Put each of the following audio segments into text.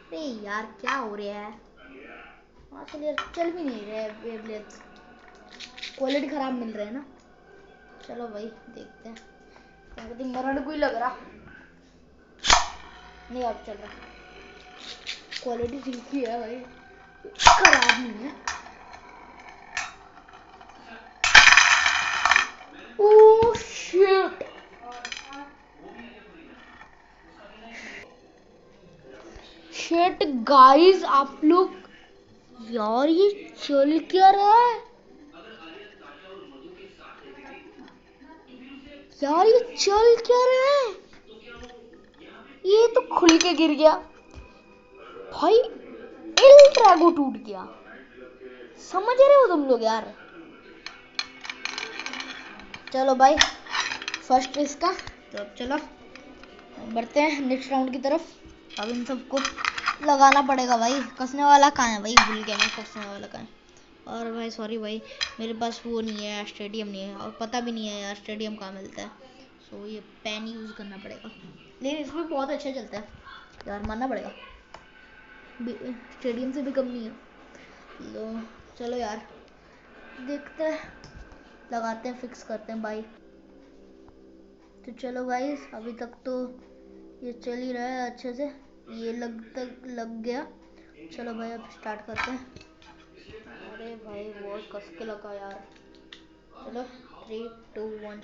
अरे यार क्या हो रहा है आजकल यार, चल भी नहीं रहे बेब्लेड्स, क्वालिटी खराब मिल रहा है ना। चलो भाई देखते हैं, क्या कहते हैं, मरण कोई लग रहा नहीं, अब चल रहा, क्वालिटी ठीक ही है भाई, खराब नहीं है। ओह शिट, शिट गाइस आप लोग, यार ये चल क्या रहा है यार, ये चल क्या रहा है, ये तो खुल के गिर गया भाई, एल ड्रैगो टूट गया, समझ रहे हो तुम लोग यार। चलो भाई फर्स्ट इसका, तो चलो बढ़ते हैं नेक्स्ट राउंड की तरफ। अब इन सबको लगाना पड़ेगा भाई, कसने वाला कहाँ है भाई, भूल गया मैं कसने वाला कहाँ है। और भाई सॉरी भाई, मेरे पास वो नहीं है, स्टेडियम नहीं है, और पता भी नहीं है यार स्टेडियम कहाँ मिलता है, सो ये पेन यूज़ करना पड़ेगा, लेकिन इसमें बहुत अच्छा चलता है यार, मानना पड़ेगा, स्टेडियम से भी कम नहीं है। तो चलो यार देखते हैं, लगाते हैं, फिक्स करते हैं भाई। तो चलो गाइस अभी तक तो ये चल ही रहा है अच्छे से, ये लग गया। चलो भाई अब स्टार्ट करते हैं। अरे भाई बहुत कस के लगा यार, चलो 3 2 1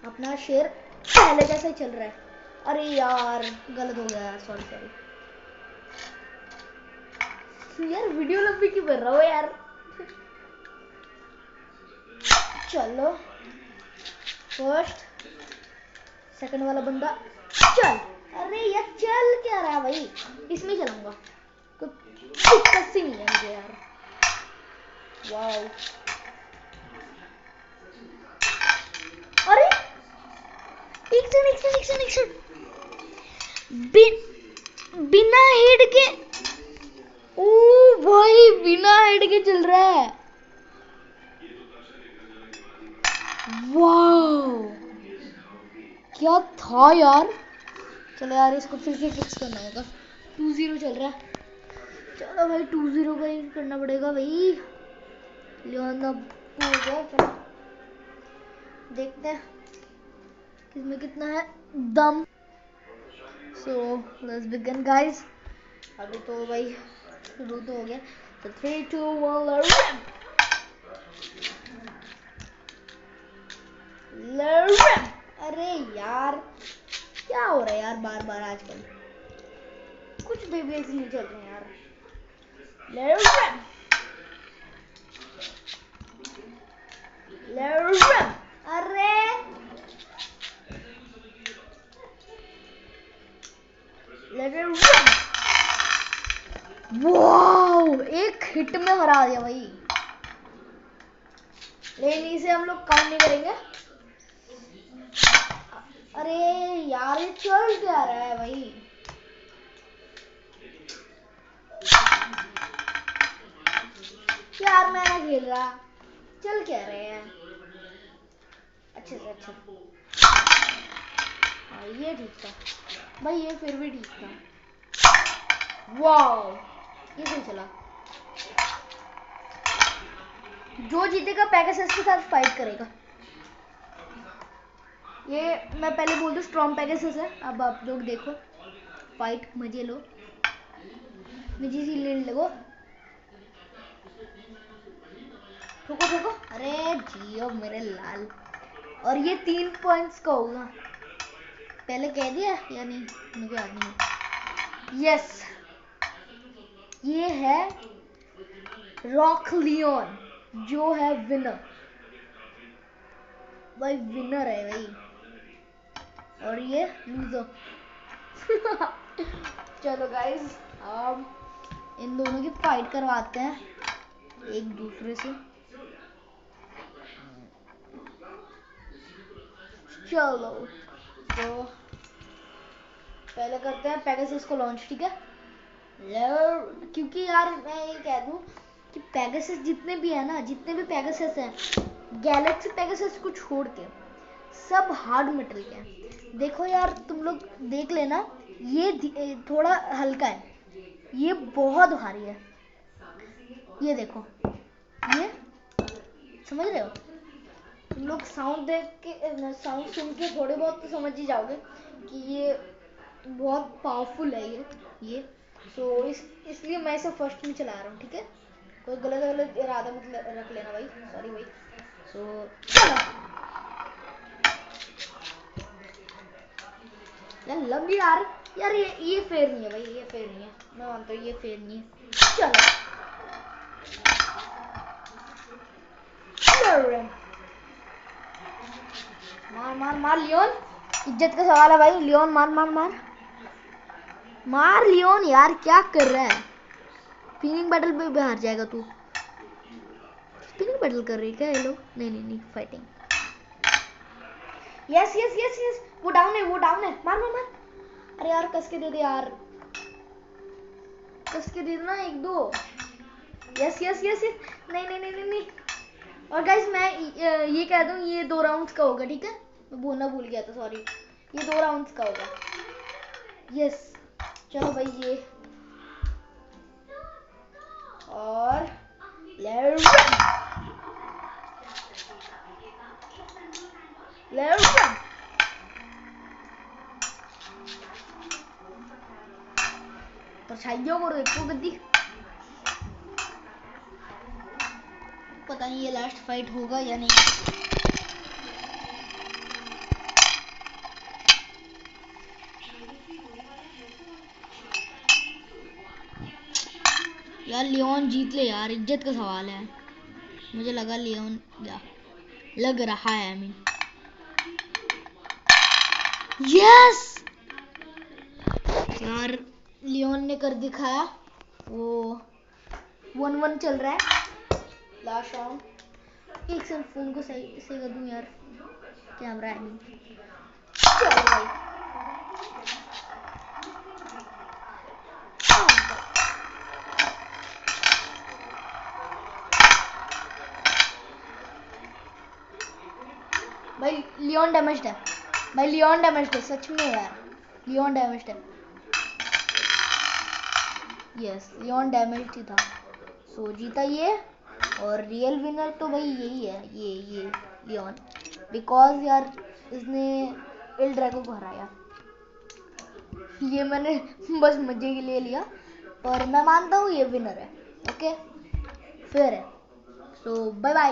अपना शेर पहले जैसा ही चल रहा है। अरे यार गलत हो गया यार, सॉरी सॉरी यार, वीडियो लंबी क्यों कर रहा हो यार। चलो फर्स्ट सेकंड वाला बंदा चल, अरे यार चल क्या रहा है भाई, इसमें चलाऊंगा, कोई दिक्कत सी नहीं है मुझे यार। वाओ, अरे एक सेकंड बिना हेड के, ओ भाई बिना हेड के चल रहा है, वाओ क्या था यार। चलो यार इसको फिर से फिक्स करना होगा, 2-0 चल रहा है, चलो भाई 2-0 का ही करना पड़ेगा भाई, लियोन अब हो गया। चलो देखते हैं किसमें कितना है दम। सो लेट्स बिगिन गाइस, अभी तो भाई शुरू तो हो गया, तो 3 2 1 लर्म। अरे यार क्या हो रहा है यार, बार बार आजकल कुछ बेबीज नहीं चल रहे यार। लर्म लर्म, अरे लर्म, वाओ एक हिट में हरा दिया भाई, लेकिन इसे हम लोग काउंट नहीं करेंगे। अरे यार ये चल क्या रहा है भाई, यार मैं ना खेल रहा, चल क्या रहे हैं अच्छे से अच्छा। हाँ ये ठीक था भाई, ये फिर भी ठीक था, वाओ ये सही चला। जो जीतेगा पैगासस के साथ फाइट करेगा, ये मैं पहले बोल दूं स्ट्रॉन्ग पैगासस है, अब आप लोग देखो फाइट मजे लो, निजी सी ले लो, ठोको ठोको, अरे जियो मेरे लाल, और ये 3 पॉइंट्स का होगा, पहले कह दिया या नहीं मुझे याद नहीं। यस ये है रॉक लियोन, जो है विनर भाई, विनर है भाई, और ये लूजर। चलो गाइस अब इन दोनों की फाइट करवाते हैं एक दूसरे से। चलो तो पहले करते हैं पेगासस को लॉन्च, ठीक है, क्योंकि यार मैं ये कह दूं कि पेगासस जितने भी है ना, जितने भी पेगासस हैं, गैलेक्सी पेगासस को छोड़ के सब हार्ड मेटल के हैं। देखो यार तुम लोग देख लेना, ये थोड़ा हल्का है, ये बहुत भारी है। ये देखो, ये समझ रहे हो तुम लोग? साउंड देख के, साउंड सुन के थोड़े बहुत तो समझ ही जाओगे कि ये बहुत पावरफुल है ये सो इसलिए मैं इसे फर्स्ट में चला रहा हूँ, ठीक है? कोई गलत इरादा मत रख लेना भाई, सॉरी भाई। सो चलो यार, लग यार ये फेयर नहीं है भाई, ये फेयर नहीं है, मैं मानता हूँ ये फेयर नहीं है। चलो मार मार मार लियोन, इज्जत का सवाल है भाई। लियोन मार मार मार मार लियोन, यार क्या कर रहा है? स्पिनिंग बैटल पे हार जाएगा तू। स्पिनिंग बैटल कर रही है क्या ये लोग? नहीं नहीं नहीं, fighting. Yes yes yes yes, वो डाउन है, वो डाउन है, मार मार मार। अरे यार कस के दे दे यार, कस के दे देना एक दो। यस यस यस यस, नहीं नहीं नहीं नहीं नहीं। और गाइस मैं ये कह दूं, ये 2 राउंड्स का होगा, ठीक है? मैं बोलना भूल गया था, सॉरी। ये 2 राउंड्स का होगा। यस चलो भाई, ये और परछाइयों को देखो गद्दी। पता नहीं ये लास्ट फाइट होगा या नहीं। यार लियोन जीत ले यार, इज्जत का सवाल है। मुझे लगा लियोन लग रहा है, आई मीन। यस यार, लियोन ने कर दिखाया। वो 1-1 चल रहा है, लास्ट राउंड। एक सेकंड फोन को सही से कर दूं यार, कैमरा है नहीं। चलो भाई, भाई लियोन डैमेज्ड है, भाई लियोन डैमेज्ड है सच में यार, लियोन डैमेज्ड है। यस लियोन डैमेज्ड ही था, सो जीता ये। और रियल विनर तो भाई यही है, ये लियोन, बिकॉज यार इसने एल ड्रैगो को हराया। ये मैंने बस मजे के लिए लिया, पर मैं मानता हूँ ये विनर है। ओके फेयर है। सो बाय बाय।